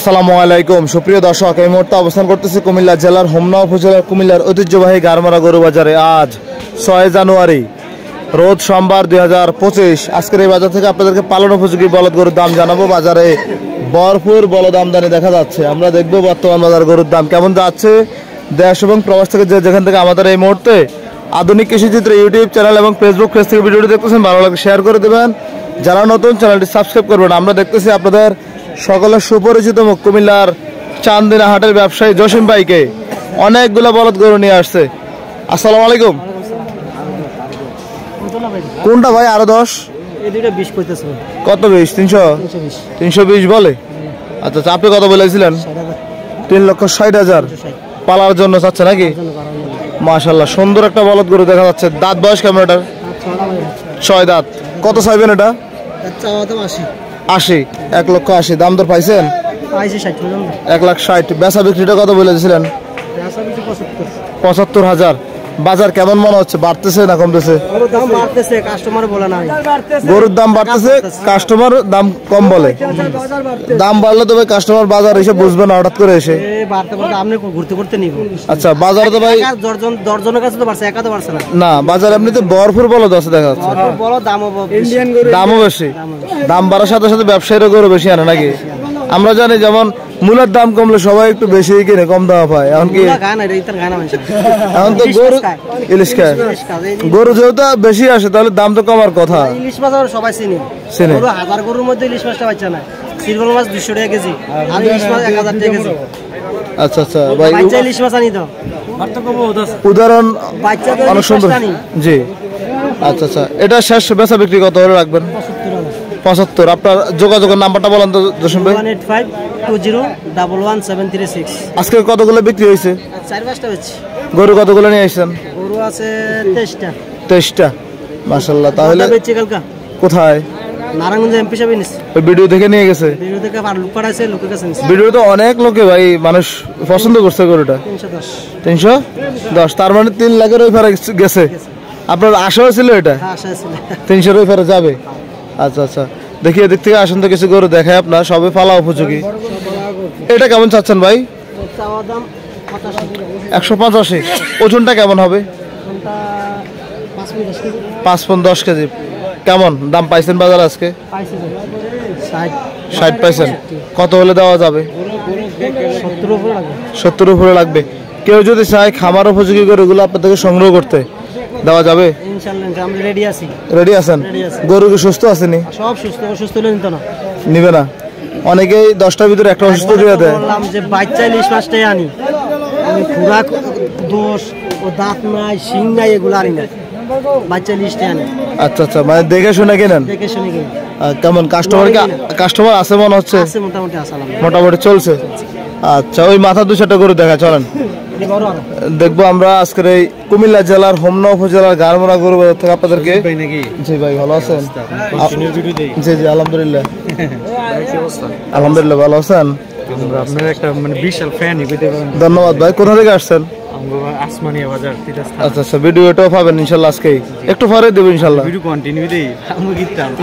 আসসালামু আলাইকুম সুপ্রিয় দর্শক, এই মুহূর্তে অবস্থান করতেছি কুমিল্লা জেলার হোমনা উপজেলার কুমিল্লার ঐতিহ্যবাহী গারমারা গরু বাজারে। আজ 6 জানুয়ারি রোজ সোমবার 2025। আজকের এই বাজার থেকে আপনাদেরকে পালন উপযোগী বলদ গরুর দাম জানাবো। বাজারে ভরপুর বলদ আমদানি দেখা যাচ্ছে। আমরা দেখবো বর্তমান বাজার গরুর দাম কেমন যাচ্ছে। দেশ এবং প্রবাস থেকে যেখান থেকে আমাদের এই মুহূর্তে আধুনিক কৃষিচিত্র ইউটিউব চ্যানেল এবং ফেসবুক পেজ থেকে ভিডিওটি দেখতেছেন, ভালো লাগে শেয়ার করে দেবেন। যারা নতুন চ্যানেলটি সাবস্ক্রাইব করবেন। আমরা দেখতেছি আপনাদের সকলের সুপরিচিত মুখ কুমিল্লার চান্দিনা হাটের ব্যবসায়ী জসিম ভাইকে অনেকগুলো বলদ গরু নিয়ে আসছে। আসসালামু আলাইকুম। কোনটা ভাই? আরো 10 কত? 20 320 বলে। আচ্ছা আচ্ছা, আপনি কত বলেছিলেন? 3,60,000 পালার জন্য চাচ্ছে নাকি? মাশাআল্লাহ, সুন্দর একটা বলদ গরু দেখা যাচ্ছে। দাঁত বয়স কেমন এটার? 6 দাঁত। কত চাইবেন এটা? 80। 1,80,000 দাম দর পাইছেন? 1,60,000। বেচা বিক্রিটা কত বলেছিলেন? 75,000। বাজার কেমন মনে হচ্ছে? বাড়তেছে না কমতেছে? গরুর দাম বাড়তেছে, কাস্টমার দাম কম বলে। দাম বাড়লে তো ভাই কাস্টমার বাজার এসে বুঝবে না হঠাৎ করে এসে। আচ্ছা, বাজারে তো ভাই না, বাজারে এমনিতে ভরপুর বলদ আছে দেখা যাচ্ছে। দামও বেশি। দাম বাড়ার সাথে সাথে ব্যবসায়ীরা গরু বেশি আনে নাকি? আমরা জানি যেমন মূলের দাম কমলে সবাই একটু বেশি কিনে, কম দাম পায়। এখন কি এখন তো গরু ইলিশ খায়, গরু যেহেতু বেশি আসে তাহলে দাম তো কমার কথা। ইলিশ মাছ সবাই চিনে, হাজার গরুর মধ্যে ইলিশ মাছটা বাচ্চা না। সিলভার মাছ 200 টাকা কেজি, আর ইলিশ মাছ 1000 টাকা কেজি। আচ্ছা আচ্ছা ভাই, বাচ্চা ইলিশ মাছ আনি দাও। উদাহরণ অনেক সুন্দর। জি আচ্ছা আচ্ছা, এটা শেষ বেচা বিক্রি কত হলে রাখবেন? 75। আপনার যোগাযোগের নাম্বারটা বলেন তো জসিম ভাই। 18520111736। আজকে কতগুলো বিক্রি হয়েছে? 4-5টা হচ্ছে। গরু কতগুলো নিয়ে আসছেন? গরু আছে 23টা। 23টা, মাশাআল্লাহ। তাহলে কোথায়? নারায়ণগঞ্জ এমপি সাহেব নিছে। ওই ভিডিও দেখে নিয়ে গেছে? ভিডিও দেখে আর লোক পাঠাইছে, লোকের কাছে নিছে। ভিডিও তো অনেক লোকে ভাই মানুষ পছন্দ করছে গরুটা। 310। তার মানে 3 লাখের ওই পারে গেছে। আপনার আশা ছিল এটা? হ্যাঁ, আশা ছিল 300 ওই পারে যাবে। আচ্ছা আচ্ছা, দেখি এদিক থেকে আসেন তো কিছু গরু দেখায় আপনার, সবে পালা উপযোগী। এটা কেমন চাচ্ছেন ভাই? 185। ওজনটা কেমন হবে? 5-10 কেজি। কেমন দাম পাইছেন বাজার আজকে? 60 পাইছেন। কত হলে দেওয়া যাবে? 70 উপরে লাগবে। কেউ যদি চায় খামার উপযোগী গরুগুলো আপনার থেকে সংগ্রহ করতে, দেওয়া যাবে? ইনশাআল্লাহ আমরা রেডি আছি। রেডি আছেন? গরু কি সুস্থ আসেনি? সব সুস্থ। অসুস্থ হলে নিত না, নিবে না। অনেকেই 10টার ভিতরে একটা অসুস্থ দিয়ে দেয়। বললাম যে বাচ্চা ইলিশ মাছটাই আনি, আমি খুরাক দোষ ও দাঁত নাই, শিং নাই, এগুলো আনি না, বাচ্চা ইলিশটাই আনি। আচ্ছা আচ্ছা, মানে দেখে শুনে কেনেন? দেখে শুনে কিনি। কেমন কাস্টমার আছে মনে হচ্ছে? মোটামুটি মোটামুটি চলছে। আচ্ছা, ওই মাথা 2-4টা গরু দেখা চলেন দেখবো আমরা আজকের এই কুমিল্লা জেলার হোমনা উপজেলার গারমারা গরু বাজার থেকে আপনাদেরকে। জি ভাই, ভালো আছেন? জি জি আলহামদুলিল্লাহ। আলহামদুলিল্লাহ, ভালো আছেন? আপনার একটা মানে বিশাল ফ্যান। ধন্যবাদ ভাই। কোথা থেকে আসছেন? আসমানিয়া বাজার। আচ্ছা আচ্ছা, ভিডিওটাও পাবেন ইনশাল্লাহ আজকেই, একটু পরে দেবো ইনশাল্লাহ। ভিডিও কন্টিনিউ দেই,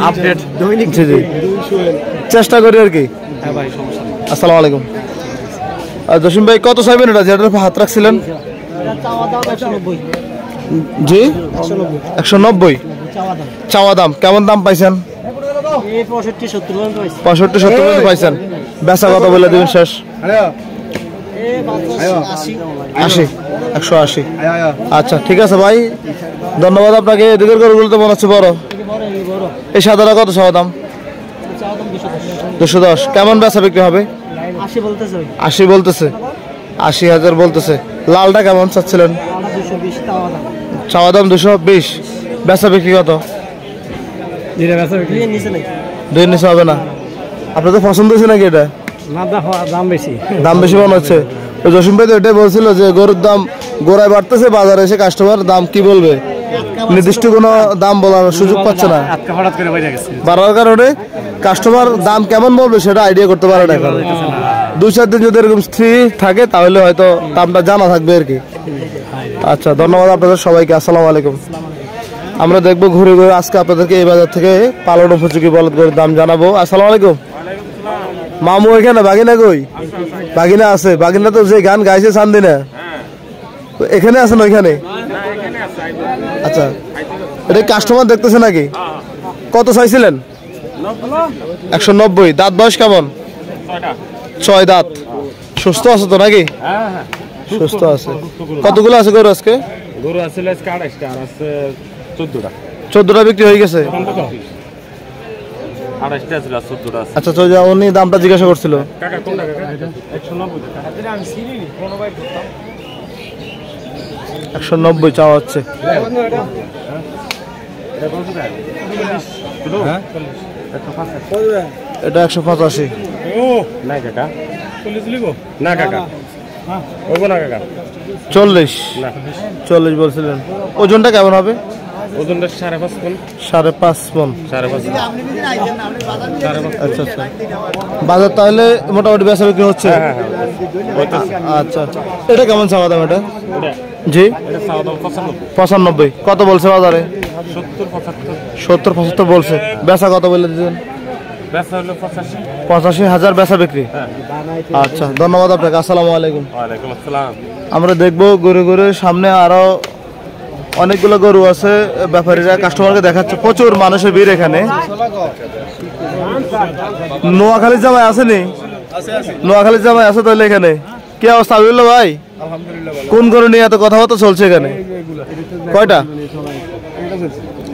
আপডেট দৈনিক। জি জি, চেষ্টা করি আর কি। হ্যাঁ ভাই, সমস্যা নেই। আসসালামু আলাইকুম। আর জসিম ভাই কত চাইবেন এটা যেটার উপর হাত রাখছিলেন? জি 190 চাওয়া দাম। কেমন দাম পাইছেন? 65-70 পাইছেন। বেচা কত বলে দেবেন শেষ? 180। আচ্ছা ঠিক আছে ভাই, ধন্যবাদ আপনাকে। এদিকের গরুগুলো তো মনে হচ্ছে বড়। এই সাদাটা কত চাওয়া দাম? 210। কেমন বেচা বিক্রি হবে? 80 বলতেছে। 80,000 বলতেছে। লালটা কেমন চাচ্ছিলেন? চাওয়া দাম 220। বেচা বিক্রি কত? 2 নিচে হবে না। আপনার তো পছন্দ হয়েছে নাকি এটা? দাম বেশি মনে হচ্ছে। জসিম ভাই তো এটাই বলছিল যে গরুর দাম গোড়ায় বাড়তেছে, বাজারে এসে কাস্টমার দাম কি বলবে, নির্দিষ্ট কোনো দাম বলার সুযোগ পাচ্ছে না। বাড়ার কারণে কাস্টমার দাম কেমন বলবে সেটা আইডিয়া করতে পারে না। 2-4 দিন যদি এরকম স্থির থাকে তাহলে হয়তো দামটা জানা থাকবে আর কি। আচ্ছা, ধন্যবাদ আপনাদের সবাইকে। আসসালামু আলাইকুম। আমরা দেখবো ঘুরে ঘুরে আজকে আপনাদেরকে এই বাজার থেকে পালন উপযোগী বলদ গরুর দাম জানাবো। আসসালামু আলাইকুম। মামু এখানে, বাগিনা কই? বাগিনা আছে, বাগিনা তো যে গান গাইছে চান্দিনা এখানে আছেন ওইখানে? আচ্ছা, এটা কাস্টমার দেখতেছে নাকি? কত চাইছিলেন? 190। দাঁত বয়স কেমন? 6 দাঁত। সুস্থ আছে তো নাকি? সুস্থ আছে। কতগুলো আছে গরু আজকে? গরু আছে আজকে 28টা, আর আছে 14টা। 14টা বিক্রি হয়ে গেছে। 28টা আছে আর 14টা আছে। আচ্ছা, তো উনি দামটা জিজ্ঞাসা করছিল। কাকা কোন টাকা? 190 টাকা। 190 চাওয়া হচ্ছে। এটা 185। না কাকা, 40 লিব না কাকা, ওগো না কাকা, 40। না 40 বলছিলেন। ওজনটা কেমন হবে? ওজনটা 5.5 মণ। 5.5 মণ। 5.5। আচ্ছা আচ্ছা, বাজার তাহলে মোটামুটি বেচা বিক্রি হচ্ছে। আচ্ছা আচ্ছা, এটা কেমন চাওয়া দাম? এটা জি এটা চাওয়া দাম 95। কত বলছে বাজারে? 70-75 বলছে। বেচা কত বলে দিচ্ছেন? বেচা হলো 85। 85,000 বেচা বিক্রি। আচ্ছা, ধন্যবাদ আপনাকে। আসসালামু আলাইকুম। ওয়ালাইকুম আসসালাম। আমরা দেখবো গরু গরু সামনে আরো অনেকগুলো গরু আছে, ব্যাপারীরা কাস্টমারকে দেখাচ্ছে। প্রচুর মানুষের ভিড় এখানে। নোয়াখালীর জামাই আসেনি? নোয়াখালীর জামাই আছে তাহলে এখানে? কি অবস্থা আবিবুল্লাহ ভাই? কোন গরু নিয়ে এত কথাবার্তা চলছে এখানে? কয়টা?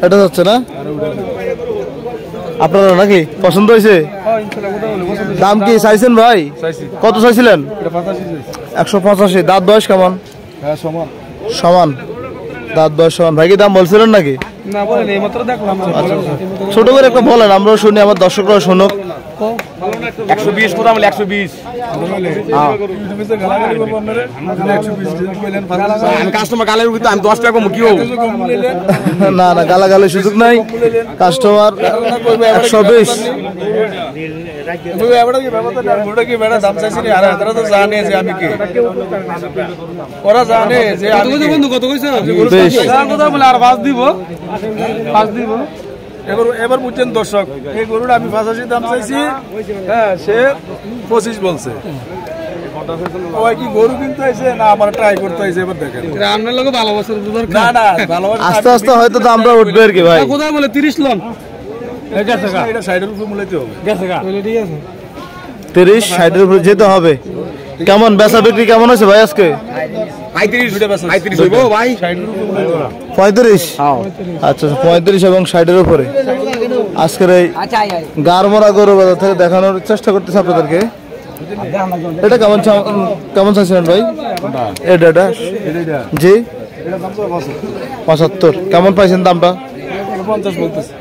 এটা হচ্ছে না আপনারা নাকি? পছন্দ হয়েছে? দাম কি চাইছেন ভাই? কত চাইছিলেন? 185। দাঁত বয়স কেমন? সমান। দাঁত বয়স সমান। ভাই কি দাম বলছিলেন নাকি? ছোট করে একটা বলেন, আমরাও শুনি, আমার দর্শকরাও শুনুক। 120 কোথা বলে? 120। কাস্টমার গালের ভিতরে আমি 10 টাকা কম কি হবো? না না, গালাগালের সুযোগ নাই। কাস্টমার 120। ওরা জানে যে বন্ধু কত কইছে আর 5 দিব এবার বুঝছেন দর্শক, এই গরুটা আমি 85 দাম চাইছি, হ্যাঁ সে 25 বলছে। ওই কি গরু কিনতে আইছে না আমার ট্রাই করতে আইছে? এবার দেখেন আপনার লোক ভালোবাসার না না ভালোবাসা আস্তে আস্তে হয়তো দামটা উঠবে আর কি ভাই। কোথায় বলে 30 লন এটা সাইডের উপর মূলাইতে হবে। গেছে গা ঠিক আছে, 30-60 উপরে যেতে হবে। কেমন বেচা বিক্রি কেমন হয়েছে ভাই আজকে? 35 হইবো ভাই। 35। আচ্ছা, 35 এবং 60-এর উপরে আজকের এই গারমরা গরু বাজার থেকে দেখানোর চেষ্টা করতেছে আপনাদেরকে। এটা কেমন চাইছিলেন ভাই? এটা জি 75। কেমন পাইছেন দামটা?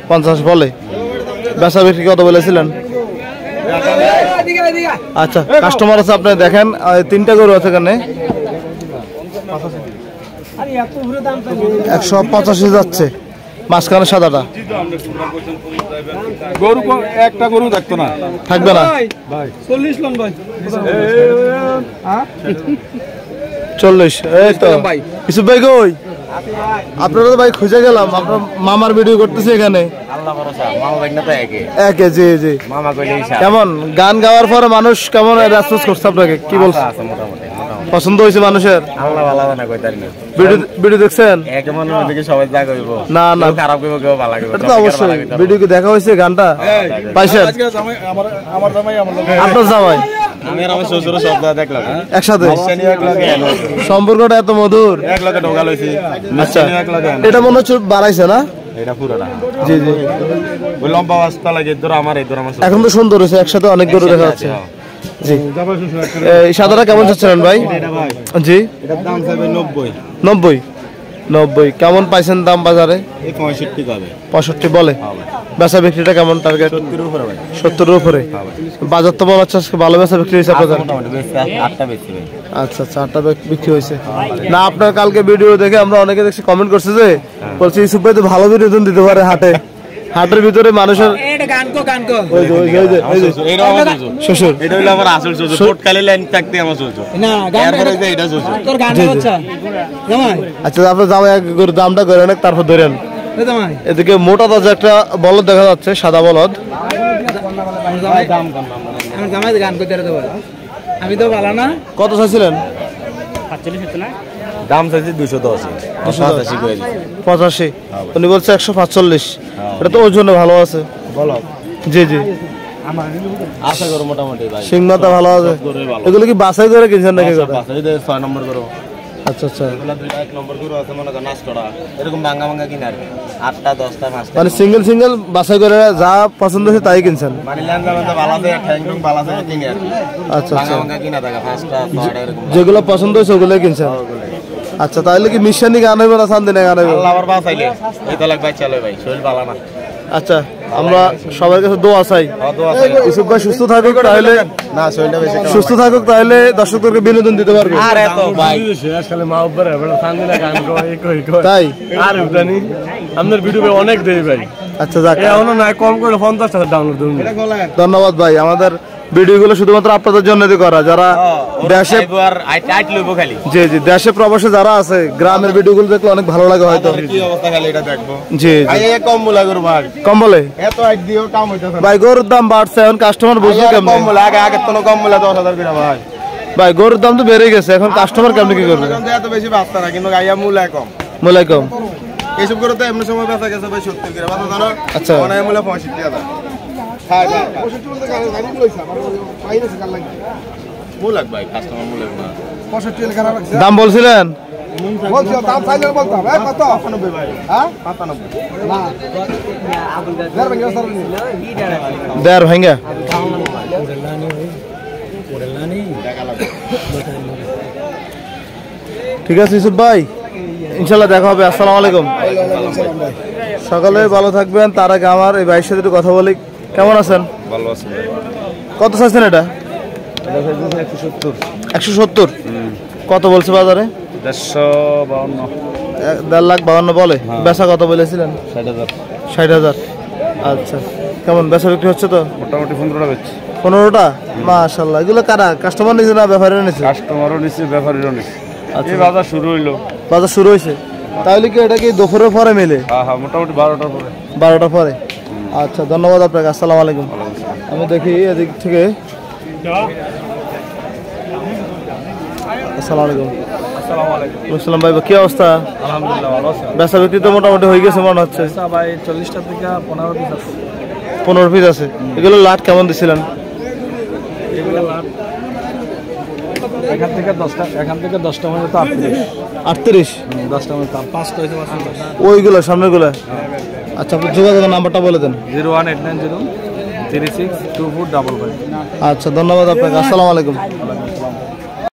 50 বলে। বেচা বিক্রি কত বলেছিলেন? আচ্ছা, কাস্টমার আছে আপনি দেখেন, 3টা গরু আছে এখানে। 185 যাচ্ছে, মাঝখানে সাদাটা। গরু একটা গরু থাকতো না, থাকবে না? 40 লন ভাই। 40। এই তো ইসুফ ভাই কই? আপনারা তো ভাই খুঁজে গেলাম, আপনার মামার ভিডিও করতেছে এখানে। একে জি জি। কেমন গান গাওয়ার পরে মানুষ কেমন রেসপন্স করছে আপনাকে? কি বলছে? পছন্দ হয়েছে মানুষের? ভিডিও দেখছেন? না না, এটা তো অবশ্যই। ভিডিও কি দেখা হয়েছে? গানটা পাইছেন? আপনার জামাই একসাথে সম্পর্কটা এত মধুর। আচ্ছা, এটা মনে হচ্ছে বাড়াইছে না? জি জি, এখন তো সুন্দর হয়েছে, একসাথে অনেক গরু দেখা যাচ্ছে। জি, এই সাদাটা কেমন চাচ্ছিলেন ভাই? জি 90। কেমন পাইছেন দাম বাজারে? 65 বলে। বেচা বিক্রিটা কেমন টার্গেট? 70-এর উপরে। বাজার তো মনে হচ্ছে ভালো বেচা বিক্রি হয়েছে আপনাদের? আচ্ছা আচ্ছা, 8টা বিক্রি হয়েছে না? আপনার কালকে ভিডিও দেখে আমরা অনেকে দেখছি কমেন্ট করছে যে বলছি ইসুফ ভাই তো ভালো ভিডিও দিতে পারে হাটের ভিতরে মানুষের শ্বশুর। আচ্ছা, আপনার জামাই দামটা করে নেন, তারপর ধরেন। এদিকে মোটা তাজা একটা বলদ দেখা যাচ্ছে, সাদা বলদ। আমার জামাই গান করতে দেবো আমি তো ভালো না কত চাইছিলেন? 45 না দাম চাইছি 210 85 করে দিছি 85, উনি বলছে 145। এটা তো ওজনে ভালো আছে। বলো জি জি, আশা করো মোটামুটি ভাই সিং মাথা ভালো আছে। এগুলো কি বাছাই করে কিনছেন নাকি? কথা পাঁচ এই 6 নম্বর করো আচ্ছা আচ্ছা, এগুলা দুইটা 1 নম্বর করো আছে মনে কর নাস্কড়া এরকম ভাঙা ভাঙা কিনা আর কি 8টা 10টা 5টা মানে সিঙ্গেল সিঙ্গেল বাছাই করে যা পছন্দ হয়েছে তাই কিনছেন। মানে ল্যান্ডা মানে ভালো আছে ঠ্যাং ঠুং ভালো আছে কিনে আর কি আচ্ছা ভাঙা আচ্ছা, ভাঙা কিনা থাকে 5টা 6টা এরকম যেগুলো পছন্দ হয়েছে ওগুলোই কিনছেন। আচ্ছা, তাহলে কি মিশানি গান হইবে না চান্দিনে গান হইবে? আল্লাহ আবার বাঁচাইলে এই তো লাগ ভাই চলে ভাই শরীর ভালো না আচ্ছা, আমরা সবার কাছে দোয়া চাই ইউসুফ ভাই সুস্থ থাকুক, তাহলে না শরীরটা বেশি সুস্থ থাকুক, তাহলে দর্শকদেরকে বিনোদন দিতে পারবে। আর এত ভাই আসলে মা উপরে বড় সান্দিনা গান কই তাই আর জানি আপনার ভিডিও অনেক দেই ভাই। আচ্ছা, যাক, এখনো না কম করে 50,000 ডাউনলোড দিন। ধন্যবাদ ভাই। আমাদের ভিডিওগুলো শুধুমাত্র আপনাদের জন্য করা, যারা দেশে আর আইট লইব খালি জি জি দেশে প্রবাসে যারা আছে, গ্রামের ভিডিওগুলো দেখলে অনেক ভালো লাগে হয়তো। কি অবস্থা খালি এটা দেখবো জি ভাই জি, এই কম বলা করো ভাই কম বলে এত আইট দিও কাম হইতাছে ভাই, গরুর দাম বাড়ছে, এখন কাস্টমার বুঝবে কম কেমন? বলা আগে তো কম বলা 10,000 করে ভাই ভাই গরুর দাম তো বেড়ে গেছে, এখন কাস্টমার কেমন কি করবে? এত বেশি বাঁচতা না কিন্তু গাইয়া মূল্য কম ওয়ালাইকুম। এইসব করে তো এমনি সময় বেচা গেছে ভাই 70 করে বাতা জানো আচ্ছা, মানে মূল্য 65,000 হ্যাঁ হ্যাঁ 65 বলতে গাড়ি লইছা পাইছে কাল লাগবে মূল্য ভাই কাস্টমার মূল্য না 65 লেখা রাখছে দাম বলছিলেন? বলছো দাম ফাইনাল বলতাম এই কত 95 ভাই হ্যাঁ 95 না দেড় ভাঙা সর দেড় ভাঙ্গা। ঠিক আছে ইউসুফ ভাই, ইনশাল্লাহ দেখা হবে। আসসালামু আলাইকুম। সকালে ভালো থাকবেন। তার আগে আমার এই ভাইয়ের সাথে একটু কথা বলি। কেমন আছেন? ভালো আছে কত চাইছেন এটা? 170 170। কত বলছে বাজারে? 152 1,52,000 বলে। বেচা কত বলেছিলেন? 60,000 60,000। আচ্ছা, কেমন বেচা বিক্রি হচ্ছে? তো মোটামুটি 15টা বেচছি 15টা। মাশাআল্লাহ। এগুলো কারা? কাস্টমার নিছে না ব্যাপারীরা নিছে? কাস্টমারও নিচ্ছে ব্যাপারীরও নিচ্ছে আচ্ছা, এই বাজার শুরু হইলো বাজার শুরু হয়েছে। তাহলে কি এটা কি দুপুরের পরে মেলে? হ্যাঁ হ্যাঁ মোটামুটি 12টার পরে 12টা পরে। আচ্ছা, ধন্যবাদ আপনাকে। আসসালামু আলাইকুম। আমি দেখি এদিক থেকে। আসসালামু আলাইকুম। আসসালাম ভাই, কি অবস্থা? আলহামদুলিল্লাহ ভালো আছে বেচা বিক্রি তো মোটামুটি হয়ে গেছে মনে হচ্ছে। ভাই 40টা থেকে 15 পিস আছে 15 পিস আছে। এগুলো লাট কেমন দিছিলেন? এগুলো লাভ এখান থেকে 10টা মানে তো 38। 10টা মানে 5টা হইছে 5 ওইগুলো সামনেগুলো। আচ্ছা, আপনি যোগাযোগের নাম্বারটা বলে দেন। 01890 362455 আচ্ছা, ধন্যবাদ আপনাকে। আসসালামু আলাইকুম।